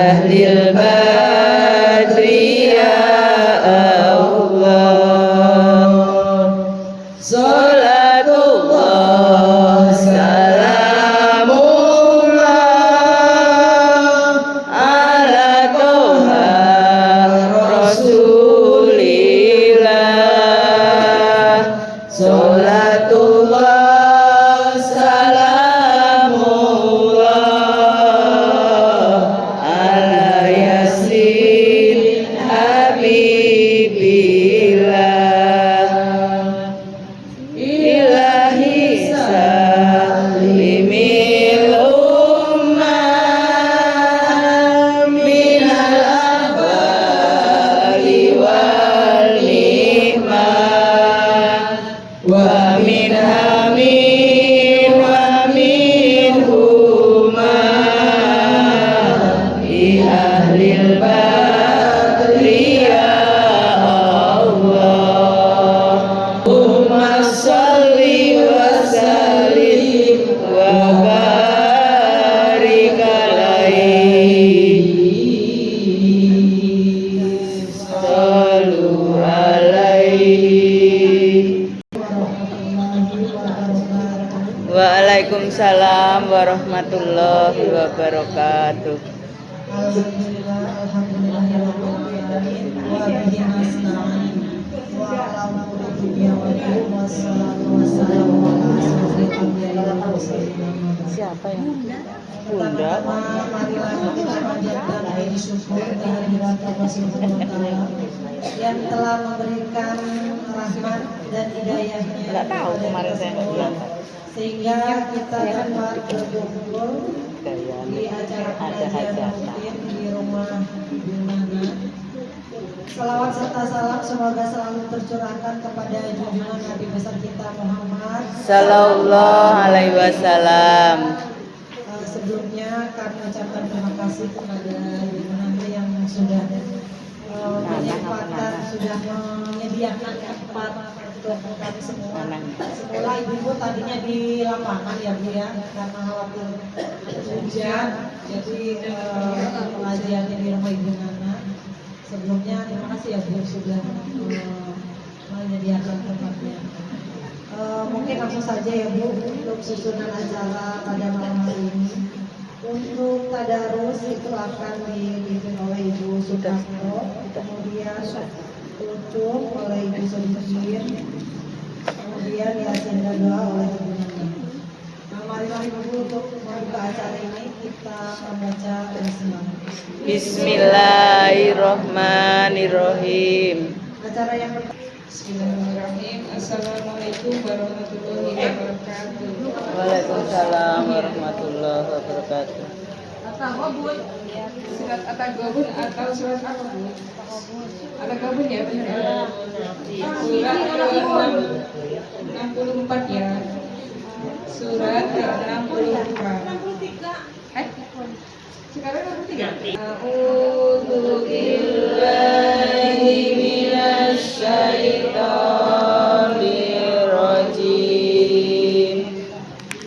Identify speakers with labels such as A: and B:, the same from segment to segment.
A: ahlil badri ya Allah. Salatullah salamullah ala toha rasulillah. Salatullah salamullah ala yasin habibillah. Ilahi salimil ummah minal afali wal nikmah wa min amin wa min huma bi ahlil badri ya Allah. Allahumma sholli wa sallim wa barik alaihi. Sallu alaihi. Waalaikumsalam warahmatullahi wabarakatuh. Siapa yang Bunda?
B: Marilah kita panjatkan puji syukur kehadirat Allah Subhanahu wa Ta'ala yang telah memberikan rahmat dan hidayahnya.
A: Enggak tahu, kemarin saya nggak bilang.
B: Sehingga kita dapat berkumpul di acara pengajian rutin di rumah Ibu Nana. Salawat serta salam semoga selalu tercurahkan kepada junjungan Nabi besar kita Muhammad
A: Sallallahu alaihi wasallam.
B: Sebelumnya kami ucapkan terima kasih kepada Ibu Nana yang sudah menyempatkan, sudah menyediakan tempat untuk kami semua. Semula ibu tadinya di lapangan ya Bu ya, karena khawatir hujan, jadi pengajiannya di rumah Ibu Nana. Sebelumnya terima kasih ya Bu sudah menyediakan tempatnya. Mungkin langsung saja ya Bu untuk susunan acara pada malam hari ini. Untuk tadarus itu akan dipimpin oleh Ibu Sukarno, kemudian tutup oleh Ibu Sodikin, kemudian yasin dan doa oleh Ibu Nana. Nah, marilah Ibu untuk membuka acara ini kita membaca Bismillah.
A: Bismillahirrahmanirrahim.
B: Acara yang pertama. Bismillahirrahmanirrahim. Assalamualaikum warahmatullahi wabarakatuh.
A: Waalaikumsalam warahmatullahi wabarakatuh.
B: At-Taghabun, surat At-Taghabun atau surat apa Bu? At-Taghabun ya benar. Surat 64 ya. Surat 64. Sekarang 63. A'udzu billahi minasy syaithanir rajim.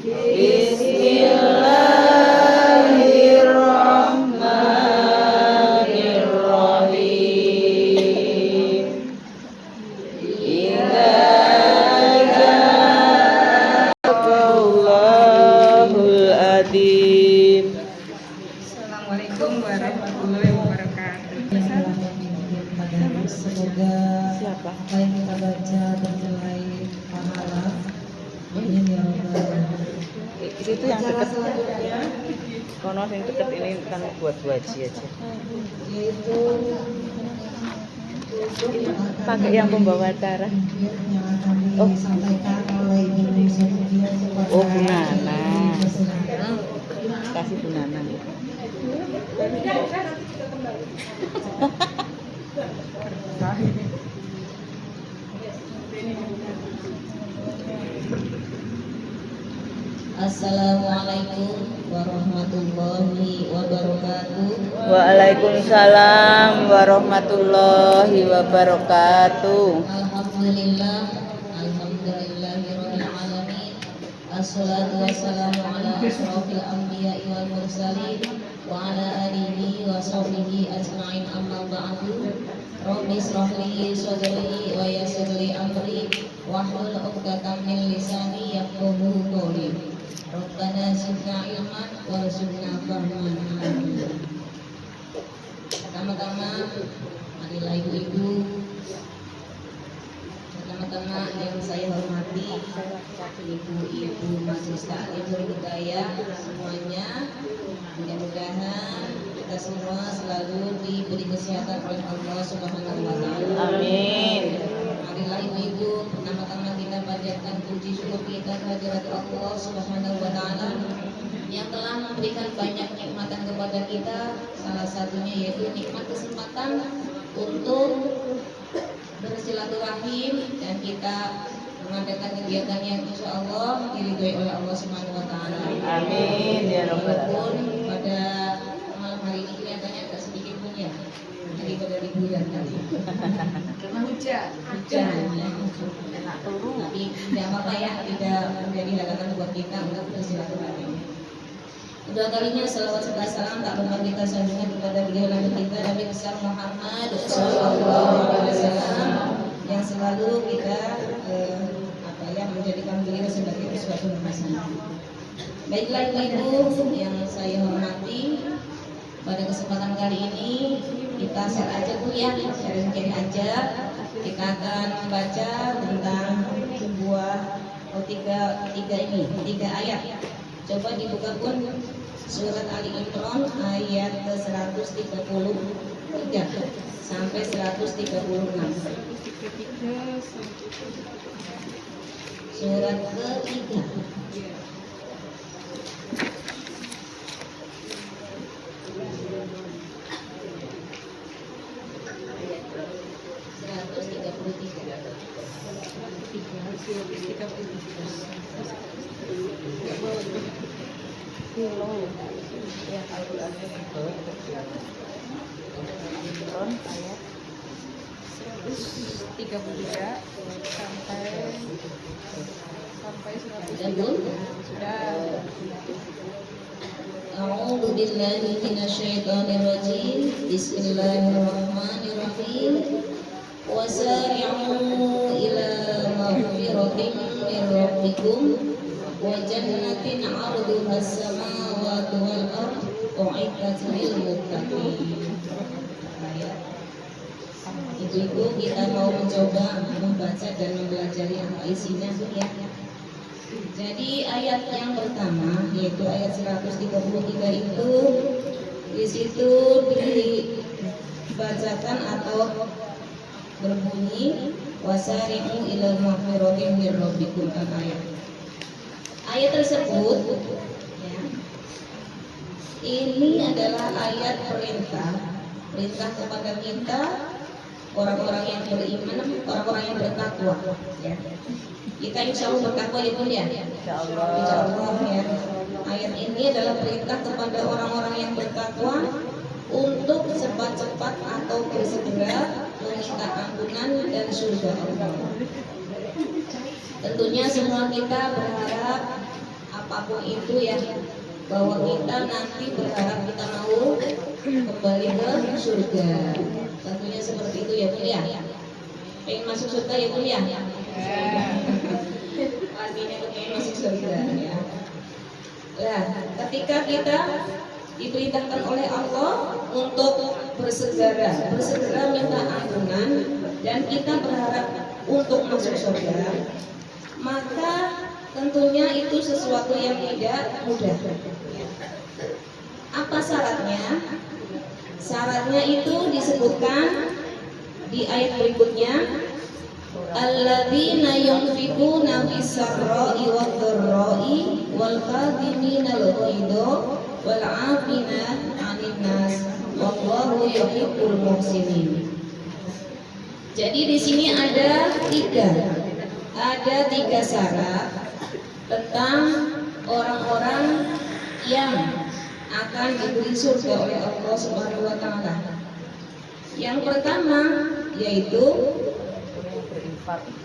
B: Bismillahirrahmanirrahim. Allahul Adim. Assalamualaikum warahmatullahi wabarakatuh. Semoga apa yang kita baca bernilai pahala. Amin ya rabbal alamin.
A: Itu yang dekat.
B: Selanjutnya
A: Kono yang dekat ini kan buat wajib aja.
B: yaitu
A: Pakai yang pembawa acara.
B: yang akan disampaikan oleh Ibu Sofia.
A: Oh, Bu Nana. Kasih Bu Nana.
C: Assalamualaikum warahmatullahi wabarakatuh.
A: Waalaikumsalam warahmatullahi wabarakatuh.
C: Alhamdulillahirabbil alamin. Assalatu wassalamu ala asyrofil anbiya'i wal mursalin وعلى آله وصحبه أجمعين أما بعد رب اشرح لي صدري ويسر لي أمري واحلل عقدة من لساني يفقهوا قولي ربنا زدنا علما warzuqna fahman. Pertama-tama marilah ibu-ibu, pertama-tama yang saya hormati ibu-ibu majelis taklim berbudaya semuanya, mudah-mudahan kita semua selalu diberi kesehatan oleh Allah Subhanahu wa taala.
A: Amin.
C: Marilah ibu-ibu, pertama-tama kita panjatkan puji syukur kita kehadirat Allah Subhanahu wa taala yang telah memberikan banyak nikmatan kepada kita. Salah satunya yaitu nikmat kesempatan untuk bersilaturahim dan kita mengadakan kegiatan yang insya Allah diridhoi oleh Allah Subhanahu wa taala.
A: Amin ya rabbal alamin.
C: Walaupun pada malam hari ini kelihatannya agak sedikit hujan daripada liburan tadi.
B: Karena hujan.
C: Hujan ya. Tapi tidak apa-apa ya, tidak menjadi halangan buat kita untuk bersilaturahim. Kedua kalinya salawat serta salam tak lupa kita sanjungan kepada beliau Nabi kita Nabi besar Muhammad Sallallahu Alaihi Wasallam yang selalu kita menjadikan beliau sebagai uswatun hasanah. Baiklah ibu yang saya hormati, pada kesempatan kali ini kita share aja Bu ya, sharing aja. Kita akan membaca tentang sebuah tiga ayat. Coba dibuka pun surat Ali Imran ayat ke-133 sampai 136. Surat ketiga.
A: Ya, Al-Qur'annya di bawah ayat
D: 133 sampai 100. Sudah.
C: A'udzu billahi minasyaitonir rajim. Bismillahirrahmanirrahim. Wasari'u ila maghfiratin min rabbikum wa jannatin 'arduha as-samawati wal ardh u'iddat lil muttaqin. Ibu-ibu, kita mau mencoba membaca dan mempelajari apa isinya ya. Jadi ayat yang pertama yaitu ayat 133 itu di situ dibacakan atau berbunyi wasari'u ila maghfiratin min rabbikum ayat. Ayat tersebut ya, ini adalah ayat perintah kepada kita orang-orang yang beriman, orang-orang yang bertakwa ya. Kita insya Allah bertakwa ya Bun ya. Insya Allah ya. Ayat ini adalah perintah kepada orang-orang yang bertakwa untuk cepat-cepat atau bersegera meminta ampunan dan surga Allah. Tentunya semua kita berharap apapun itu ya, bahwa kita nanti berharap kita mau kembali ke surga. Tentunya seperti itu ya Bun ya. Pengen masuk surga ya Bun ya. Artinya pengen masuk surga ya. Nah, ketika kita diperintahkan oleh Allah untuk bersegera minta ampunan dan kita berharap untuk masuk surga, maka tentunya itu sesuatu yang tidak mudah. Apa syaratnya? Syaratnya itu disebutkan di ayat berikutnya. Alladzina yunfiquna fis-sarra'i wad-dharra'i wal kadhiminal ghaidha wal 'afina 'anil nas wallahu yuhibbul muhsinin. Jadi di sini ada tiga syarat tentang orang-orang yang akan diberi surga oleh Allah Subhanahu wa taala. Yang pertama yaitu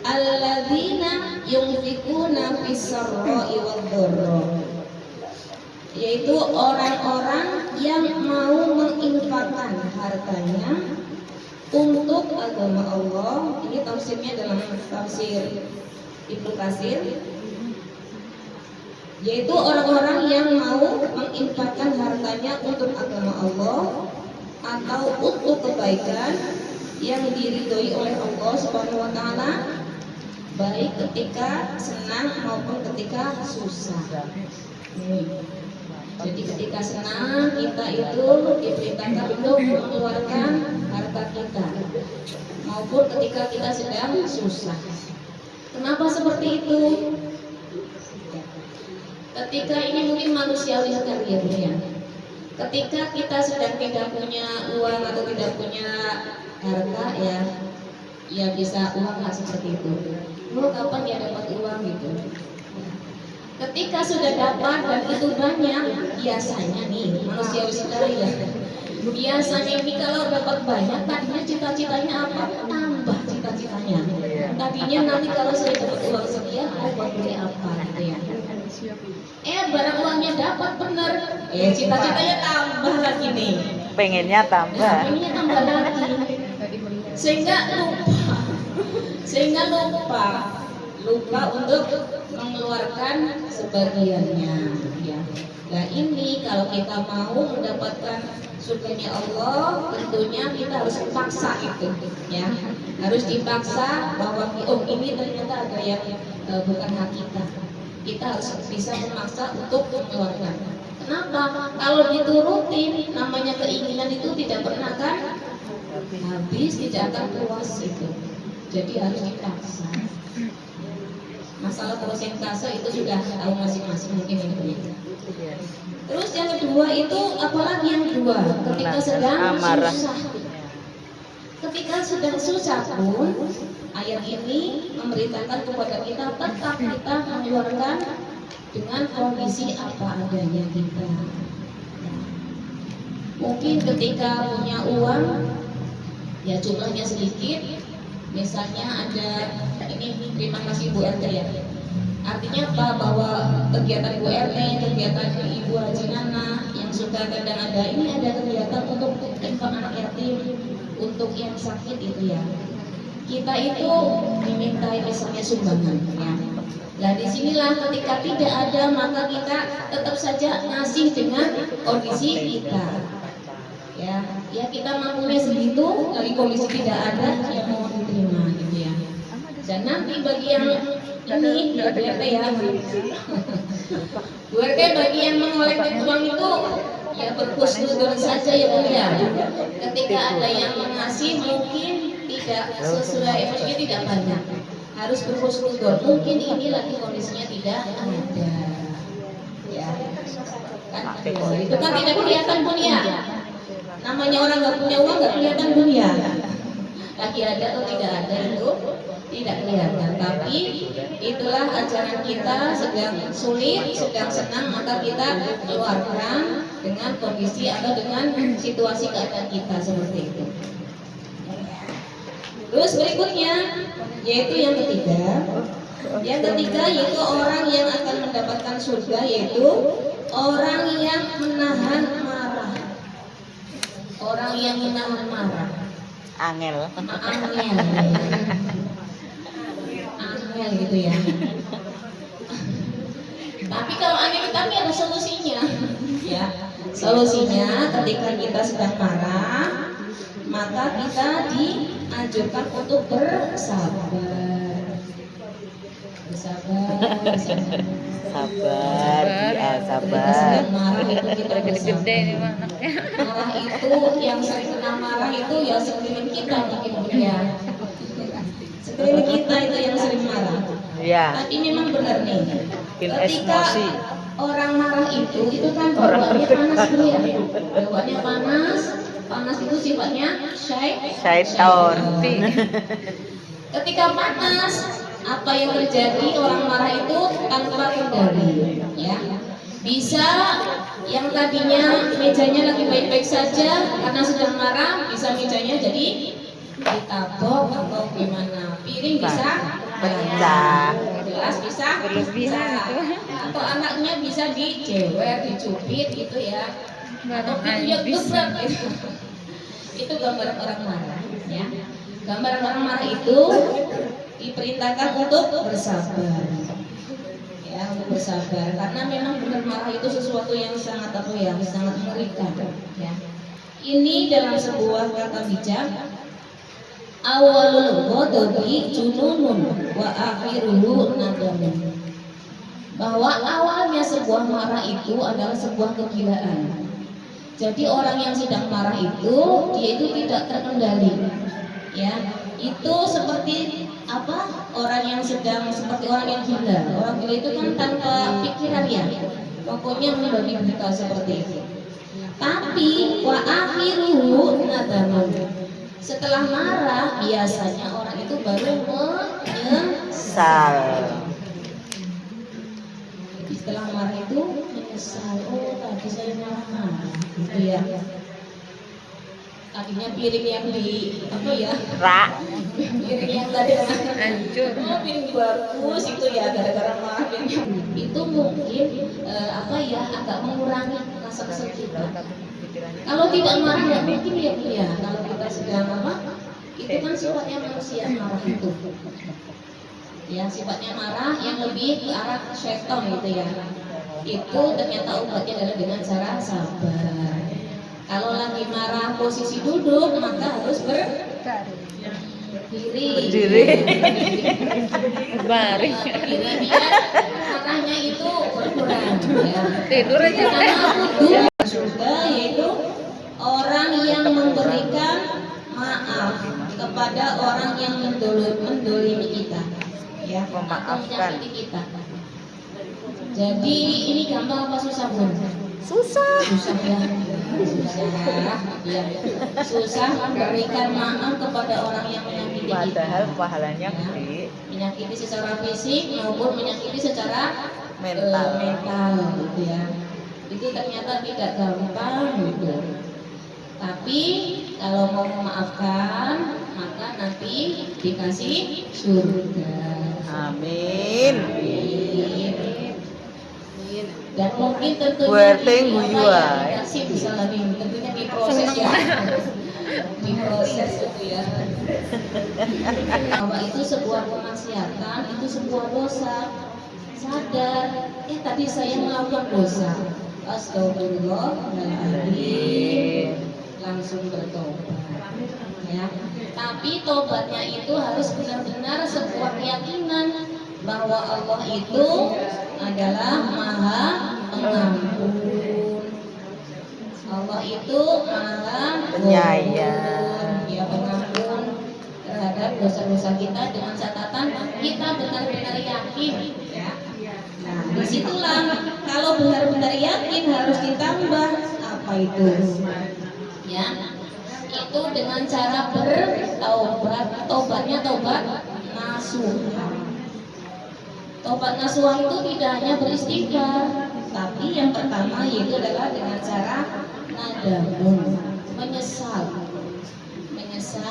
C: alladzina yunfiquna fis-sarra'i wad-dharra, yaitu orang-orang yang mau menginfakkan hartanya untuk agama Allah. Ini tafsirnya dalam tafsir Ibnu Katsir, yaitu orang-orang yang mau menginfakkan hartanya untuk agama Allah atau untuk kebaikan yang diridhoi oleh Allah Subhanahu wa taala, baik ketika senang maupun ketika susah. Jadi ketika senang kita itu diperintahkan untuk mengeluarkan harta kita, maupun ketika kita sedang susah. Kenapa seperti itu? Ketika ini mungkin manusiawi sekali ya. Ketika kita sedang tidak punya uang atau tidak punya harta ya bisa uang lah seperti itu. Lu kapan ya dapat uang gitu? Ketika sudah dapat dan itu banyak, biasanya nih manusiawi sekali ya. Biasanya ini kalau dapat banyak, tadinya cita-citanya apa? Tambah cita-citanya. Tadinya nanti kalau saya dapat uang sekian, buat beli apa gitu ya. Barang uangnya dapat bener, cita-citanya tambah lagi nih.
A: Pengennya tambah.
C: Pengennya tambah lagi. Sehingga lupa untuk mengeluarkan sebagiannya ya. Nah ini kalau kita mau mendapatkan surganya Allah, tentunya kita harus paksa itu ya. Harus dipaksa bahwa ini ternyata ada yang bukan hak kita. Kita harus bisa memaksa untuk mengeluarkan. Kenapa? Kalau diturutin, namanya keinginan itu tidak pernah kan habis, tidak akan puas itu. Jadi harus dipaksa. Masalah prosentase itu sudah tahu masing-masing mungkin ini. Terus yang kedua itu apalagi yang kedua? Ketika sedang susah. Ketika sedang susah pun ayat ini memberitakan kepada kita tetap kita mengeluarkan dengan kondisi apa adanya kita. Mungkin ketika punya uang ya jumlahnya sedikit, misalnya ada ini terima kasih Bu RT ya. Artinya apa? Bahwa kegiatan Bu RT, kegiatan Ibu Haji Nana yang suka kadang ada ini ada kegiatan untuk infak anak yatim, untuk yang sakit itu ya. Kita itu diminta misalnya sumbangan ya. Nah disinilah ketika tidak ada maka kita tetap saja ngasih dengan kondisi kita. Ya kita mampunya segitu, lagi kondisi tidak ada, ya mohon diterima gitu ya. Dan nanti bagi yang ini BRT ya, BRT bagi yang mengolekkan uang itu ya berhusnuzon saja ya Bu ya. Ketika ada yang mengasih mungkin tidak sesuai, maksudnya tidak banyak, harus berhusnuzon. Mungkin ini lagi kondisinya tidak ada, ya. Kan itu kan tidak kelihatan pun ya. Namanya orang nggak punya uang nggak kelihatan pun ya. Lagi ada atau tidak ada itu tidak kelihatan. Tapi itulah ajaran kita, sedang sulit, sedang senang maka kita keluarkan dengan kondisi atau dengan situasi keadaan kita seperti itu. Terus berikutnya yaitu yang ketiga. Yang ketiga yaitu orang yang akan mendapatkan surga, yaitu orang yang menahan marah. Orang yang menahan marah.
A: Angel.
C: Angel gitu ya. Tapi kalau angel kami ada solusinya. Ya, solusinya ketika kita sedang marah, maka kita dianjurkan untuk bersabar.
A: Sabar, ya sabar.
C: Sedang marah itu kita
A: Gede-gede ini
C: bersabar.
A: mah anaknya.
C: Marah itu yang sering kena marah itu ya sekeliling kita mungkin ya. Sekeliling kita itu yang sering marah.
A: Iya.
C: Tapi memang benar nih.
A: Bikin
C: Ketika
A: emosi.
C: orang marah itu kan bawaannya panas dulu ya. Bawaannya panas itu sifatnya
A: Syaiton.
C: Ketika panas, apa yang terjadi? Orang marah itu tanpa kendali, ya. Bisa yang tadinya mejanya lagi baik-baik saja karena sedang marah, bisa mejanya jadi ditabok atau gimana, piring bisa
A: Pecah.
C: kelas bisa
A: Berlebihan
C: bisa. Atau anaknya bisa dijewer, dicubit gitu ya. Atau dia gebrak gitu. Itu gambaran orang marah ya. Gambaran orang marah itu diperintahkan untuk bersabar. Ya, untuk bersabar karena memang benar marah itu sesuatu yang sangat sangat mengerikan ya. Ini dalam sebuah kata bijak, awalul ghadabi jununun wa akhiruhu nadamun. Bahwa awalnya sebuah marah itu adalah sebuah kegilaan. Jadi orang yang sedang marah itu dia itu tidak terkendali. Ya, itu seperti apa? Orang yang sedang seperti orang yang gila. Orang gila itu kan tanpa pikiran ya. Pokoknya membabi buta seperti itu. Tapi wa akhiruhu nadamun. Setelah marah biasanya orang itu baru menyesal. Setelah marah itu menyesal. Oh, tadi saya marah. Gitu ya. Tadinya piring yang di apa ya? Piring yang tadi
A: hancur.
C: Oh, piring bagus itu ya gara-gara marah itu mungkin agak mengurangi rasa kesel kita. Kalau tidak marah nggak mungkin ya. Kalau kita sedang itu kan sifatnya manusia marah itu. Ya, sifatnya marah yang lebih ke arah syaitan gitu ya. Itu ternyata obatnya adalah dengan cara sabar. Kalau lagi marah posisi duduk maka harus berdiri.
A: Baring.
C: Berdiri biar marahnya itu berkurang ya.
A: Tidur aja.
C: Karena surga yaitu orang yang memberikan maaf kepada orang yang mendolimi kita ya,
A: memaafkan
C: kita. Jadi ini gampang apa susah Bun?
A: Susah
C: Ya. Susah memberikan maaf kepada orang yang menyakiti kita.
A: padahal pahalanya gede.
C: Menyakiti secara fisik maupun menyakiti secara
A: Mental.
C: gitu ya. Itu ternyata tidak gampang gitu. Tapi kalau mau memaafkan maka nanti dikasih surga.
A: Amin.
C: Dan mungkin tentunya
A: Buateng guyu wae.
C: kasih bisa lagi tentunya diproses ya. Diproses gitu ya. Bahwa itu sebuah kemaksiatan, itu sebuah dosa. Sadar, tadi saya melakukan dosa. Astagfirullahaladzim. Langsung bertobat. Ya. Tapi tobatnya itu harus benar-benar sebuah keyakinan bahwa Allah itu adalah Maha Pengampun. Allah itu Maha
A: Penyayang.
C: Dia pengampun terhadap dosa-dosa kita dengan catatan kita benar-benar yakin ya. Nah, disitulah kalau benar-benar yakin harus ditambah apa itu? Ya. Itu dengan cara bertaubat. Tobatnya tobat nasuha. Tobat nasuha itu tidak hanya beristighfar, tapi yang pertama yaitu adalah dengan cara nadamun, menyesal.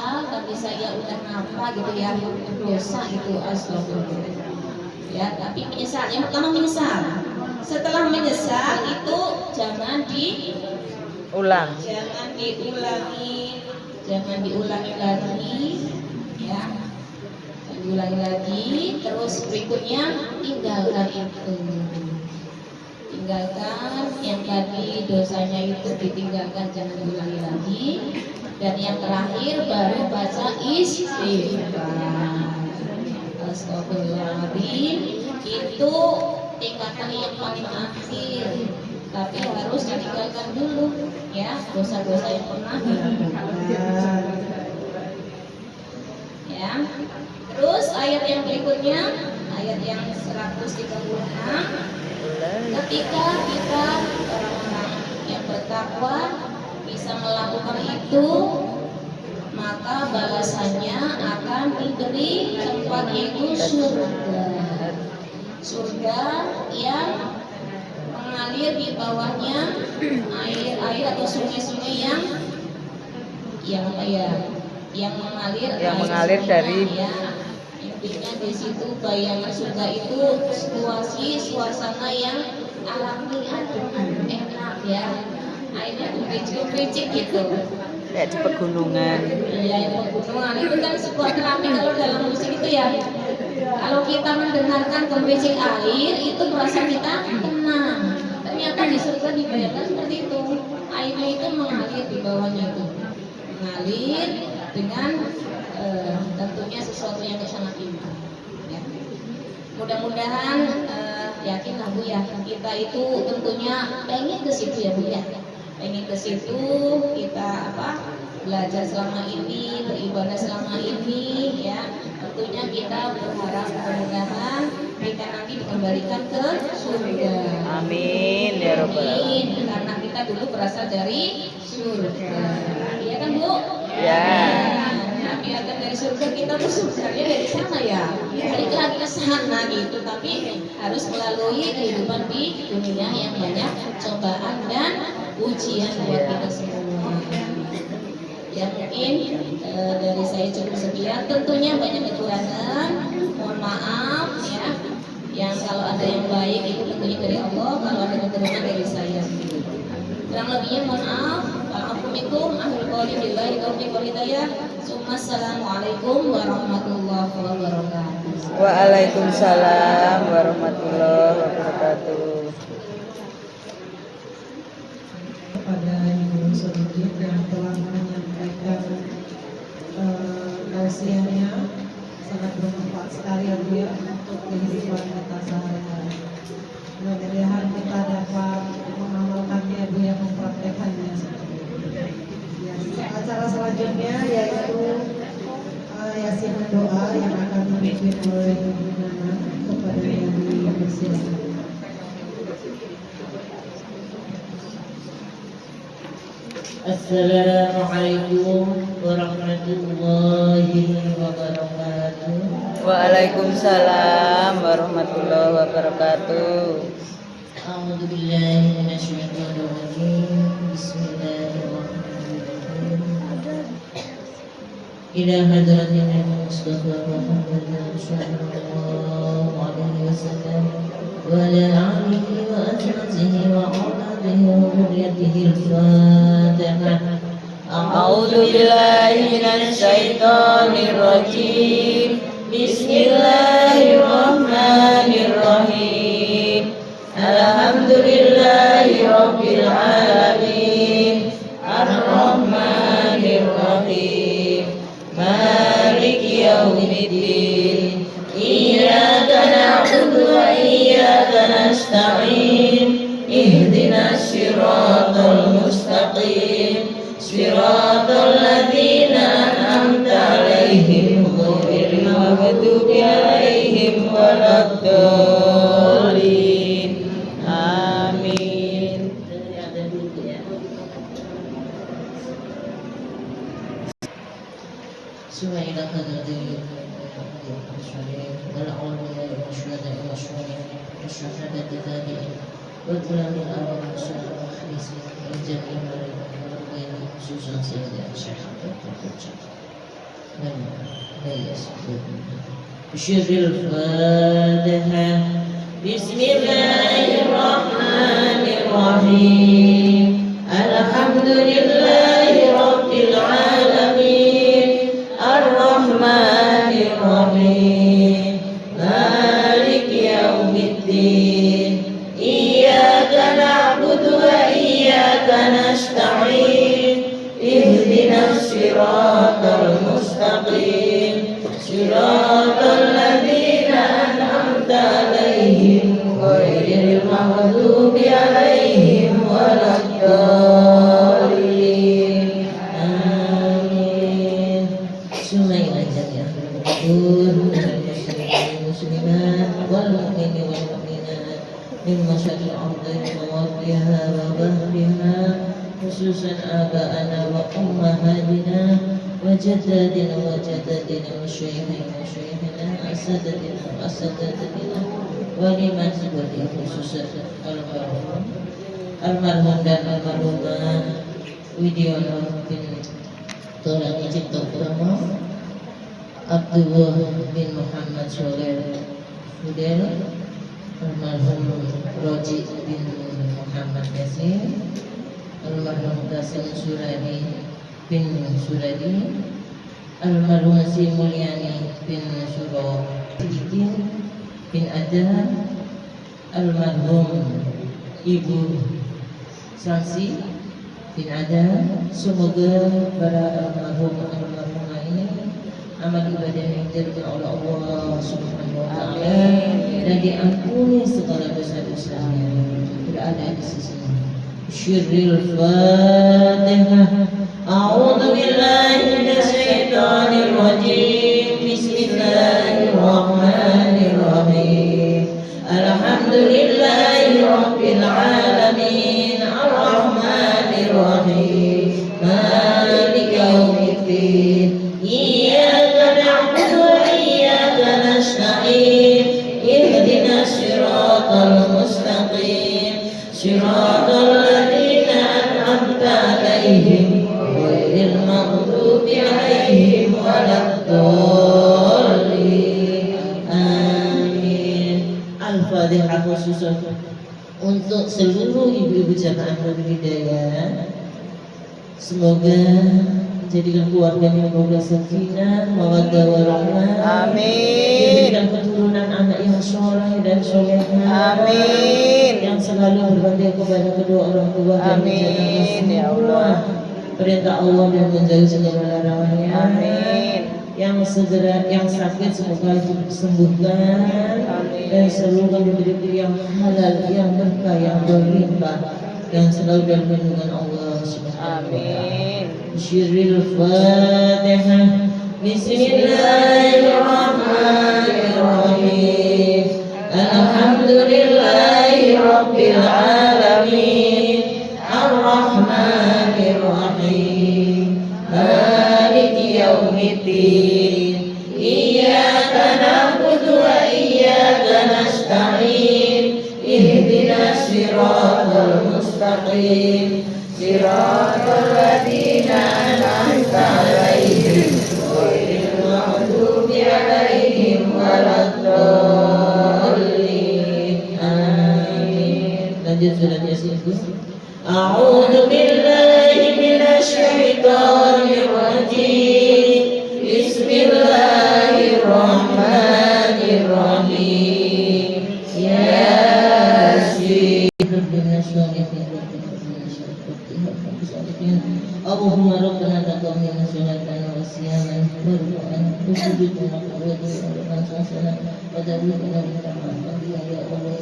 C: Tapi saya udah ngapa gitu ya, dosa itu astagfirullah. Ya, tapi menyesal. Yang pertama menyesal. Setelah menyesal itu jangan diulangi, jangan diulangi lagi, ya. Diulangi lagi, terus berikutnya tinggalkan itu. Tinggalkan yang tadi dosanya itu ditinggalkan, jangan diulangi lagi. Dan yang terakhir baru baca istighfar. Astagfirullahaladzim. Itu tingkatan yang paling akhir. Tapi harus ditinggalkan dulu ya dosa-dosa yang pernah dilakukan. Ya. Terus ayat yang berikutnya, ayat yang 136, ketika kita orang-orang yang bertakwa bisa melakukan itu, maka balasannya akan diberi tempat yaitu surga. Surga yang mengalir di bawahnya air atau sungai-sungai yang mengalir
A: dari
C: ya, Intinya di situ bayangan surga itu suasana yang alami, adem, enak ya. Airnya berpicik-picik gitu.
A: Kayak di pegunungan.
C: Iya, yang pegunungan itu kan sebuah keramik kalau dalam musik itu ya. Kalau kita mendengarkan gemericik air itu merasa kita tenang. Ternyata di surga dibayangkan seperti itu. Airnya itu mengalir di bawahnya itu, mengalir dengan tentunya sesuatu yang sangat indah. Ya. Mudah-mudahan yakinlah Bu ya, kita itu tentunya pengen ke situ ya Bu ya. Pengen ke situ, kita belajar selama ini, beribadah selama ini ya. Tentunya kita berharap mudah-mudahan kita nanti dikembalikan ke surga.
A: Amin ya robbal alamin.
C: Amin. Karena kita dulu berasal dari surga. Iya kan Bu?
A: Ya.
C: Nah, biarkan dari surga kita tuh sebenarnya dari sana ya. Balik lagi ke sana gitu, tapi harus melalui kehidupan di dunia yang banyak cobaan dan ujian buat kita semua. Ya mungkin dari saya cukup sekian. Tentunya banyak kekurangan, mohon maaf ya. Yang kalau ada yang baik itu tentunya dari Allah, kalau ada kekurangan dari saya. Kurang lebihnya mohon maaf. Waalaikumsalam warahmatullahi wabarakatuh. Assalamualaikum warahmatullahi wabarakatuh.
A: Waalaikumsalam warahmatullahi wabarakatuh.
B: Kepada Ibu Sudin yang telah menyampaikan tausiahnya sangat bermanfaat sekali ya Bu ya untuk kehidupan kita sehari-hari. Mudah-mudahan kita dapat mengamalkannya Bu ya, mempraktekannya seperti itu. Ya, acara selanjutnya yaitu yasinan doa yang akan dipimpin oleh Ibu Nana kepada yang dipersilakan.
E: Assalamualaikum warahmatullahi wabarakatuh.
A: Waalaikumsalam warahmatullahi wabarakatuh.
E: A'udzu billahi minasyaitonir rajim. Bismillahirrahmanirrahim. Ila hadratin Mustafa Muhammad sallallahu alaihi wasallam wa ala alihi wa azwajihi wa auladihi wa dhurriyyatihi al-Fatihah.
A: A'udzu billahi minasy syaithanir rajim. Bismillahirrahmanirrahim. Alhamdulillahi rabbil alamin. Ar-Rahmanir Rahim. Maliki yaumiddin. Iyyaka na'budu wa iyyaka nasta'in. Ihdinas siratal mustaqim. Siratal ladzina an'amta 'alaihim ghairil maghdubi 'alaihim waladdallin. Amin.
E: سبحانك الذي والأولياء والشهداء والصالحين والشهادة التابعين والكلام الأول والسنة والخليصين والجميع والغير خصوصا سيدي الشيخ بشر الفاتحة. بسم الله الرحمن الرحيم. الحمد لله رب العالمين. الرحمن الرحيم. مالك يوم الدين. إياك نعبد وإياك نستعين. اهدنا الصراط المستقيم. صراط الذين أنعمت عليهم غير المغضوب عليهم ولا الضالين. آمين. سمعنا جميعا المسلمات والمؤمنين والمؤمنات من مشرق الأرض ومغربها وظهرها خصوصا آباءنا وأمهاتنا وجدادنا وجدادنا وشيخنا وشيخنا أساتذتنا وأساتذتنا ولمن sebagai khusus almarhum dan almarhumah Widyono bin Tolani Cipto Puramo Abdullah bin Muhammad Sholeh Fudel, almarhum Roji bin Muhammad Yasin, almarhum Qasim Suradi bin Suradi, almarhum Sri Mulyani bin Suradikin bin Adam, almarhum Ibu Sanksi bin Adam. Semoga para almarhumah ini amal ibadah yang diterima oleh Allah Subhanahu wa taala dan diampuni segala dosa-dosanya berada di sisinya. Syirril Fatihah. A'udzu billahi minasyaitonir rajim. Bismillahirrahmanirrahim. Alhamdulillahi rabbil alamin. Arrahmanir rahim. Maliki yaumiddin. Iyyaka na'budu wa iyyaka nasta'in. Ihdinas siratal mustaqim. Siratal ladzina an'amta 'alaihim ghairil maghdubi 'alaihim waladdallin. Amin. Al-Fatihah khusus untuk seluruh ibu-ibu jamaah Nurul Hidayah. Semoga jadikan keluarganya keluarga sakinah, mawaddah warahmah.
A: Amin.
E: Diberikan keturunan anak yang soleh dan solehah.
A: Amin.
E: Yang selalu berbakti kepada kedua orang tua dan
A: Amin, ya Allah.
E: Perintah Allah dan menjauhi segala larangannya.
A: Amin.
E: Yang sakit semoga disembuhkan.
A: Amin.
E: Dan selalu diberi yang halal, yang berkah, yang berlimpah, yang selalu dalam lindungan Allah Subhanahu wa taala.
A: Amin.
E: Syirril Fatihah. Bismillahirrahmanirrahim. Alhamdulillahi rabbil alamin. Ar-Rahmanir Rahim. Maliki yaumiddin. Iyyaka na'budu wa iyyaka nasta'in. Ihdinas siratal mustaqim. Siratal ladzina an'amta 'alaihim ghairil maghdubi 'alaihim waladdallin. Amin. Lanjut surat Yasin. A'udzu billahi minasy syaithanir rajim. Bismillahirrahmanirrahim. Yasin. Allahumma rabbana taqabbal sholatan wa siyaman wa ruku'an wa sujudan wa qiyamah wa salat wa dawina bika ya Allah.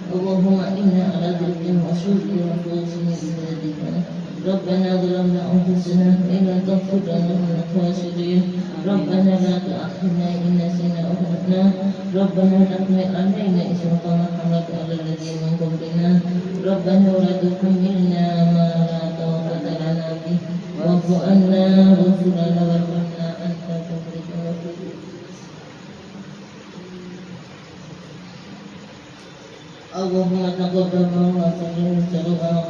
E: Allahumma inna ala dhikrika wa syukrika wa husni ibadatika. Rabbana zalamna anfusana wa in lam taghfir lana wa khashirin. Rabbana la tu'akhidhna in nasina aw akhtana. Rabbana la tahmil 'alaina isran kama hamalta 'ala alladziina min qablina. Rabbana wa la tuhammilna ma la taqata lana bihi wa'fu 'anna waghfir lana warhamna anta khairul rahimin. Allahumma taqabbal wa sallim wa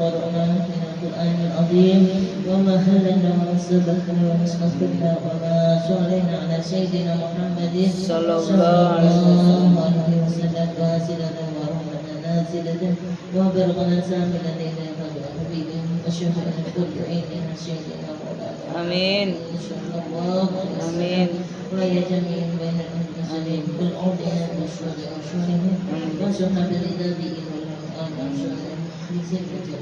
E: qara'na min al-Qur'anil 'azim wa ma halana wa sabahna wa astaghfirna wa ma sallayna ala sayyidina Muhammadin
A: Sallallahu
E: alaihi wasallam wa silatan wa rahmatan nasilatan wa barakatan samilatan ila qadrin wa syafa'an kulli 'ainin sayyidina Maulana.
A: Amin.
E: Insyaallah.
A: Amin.
E: Wa ya jami'in bainal muslimin wal 'udina wa syuhada wa syuhada wa syuhada lillahi wa al-syuhada fi sirri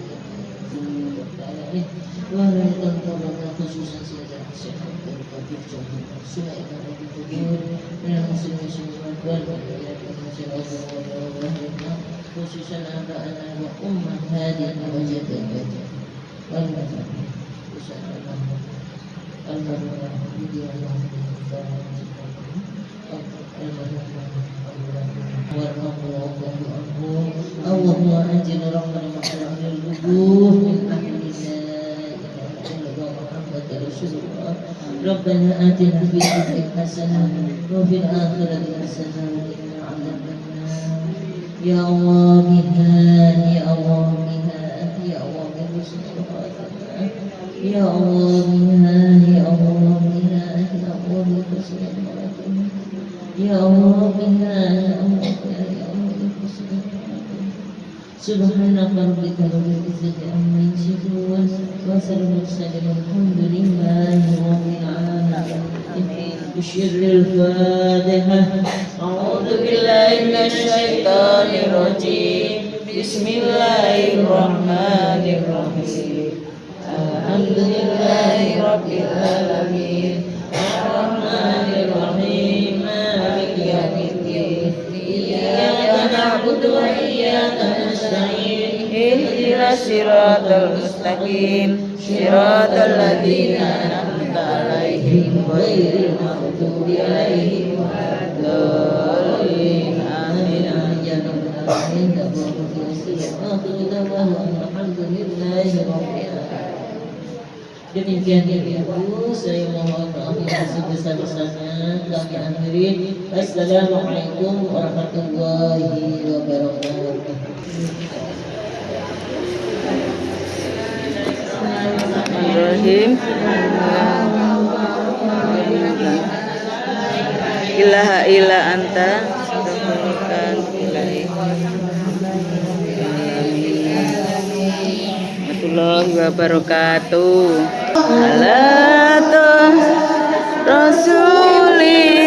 E: وَلَكَنْ تَبَرَّ خُصُوصًا سَيِّدًا سَيِّدًا وَالْقَدِيرُ سُمَيْنَا وَالْكُبِيرُ مِنَ الْمُسْلِمِينَ وَالْوَالِدِينَ خُصُوصًا آبَاءَنَا وَأُمَّهَاتِنَا وَجَدَّاتِنَا وَالْمَسَاكِينَ اللهم أنزل رحمة محمد الوجوه من أهل ربنا آتنا في الدنيا حسنة وفي الآخرة حسنة وقنا عذاب النار. يا الله بها يا الله بها يا الله بحسن الخاتمة يا الله بها يا الله بها يا الله Ya Allah, ya Allah, Subhanaka rabbika rabbil izzati amma yasifun wa salamun alhamdulillahi rabbil alamin. Bisyirril Fatihah. A'udzu billahi minasy syaithanir rajim. Bismillahirrahmanirrahim. Alhamdulillahi rabbil alamin. Ar-Rahmanir Rahim. Maliki yaumiddin. Iyyaka na'budu wa iyyaka nasta'in. Ihdinas siratal mustaqim. Siratal ladzina an'amta 'alaihim ghairil maghdubi 'alaihim waladdallin. Amin. Ya rabbal alamin. Alhamdulillahi rabbil alamin. Demikian ibu, saya mohon maaf yang sebesar-besarnya kami akhiri. Assalamualaikum warahmatullahi wabarakatuh.
A: Bismillahirrahmanirrahim. Ilaha illa anta astaghfiruka wa ilaik. Warahmatullahi wabarakatuh. Ala Rasulillah.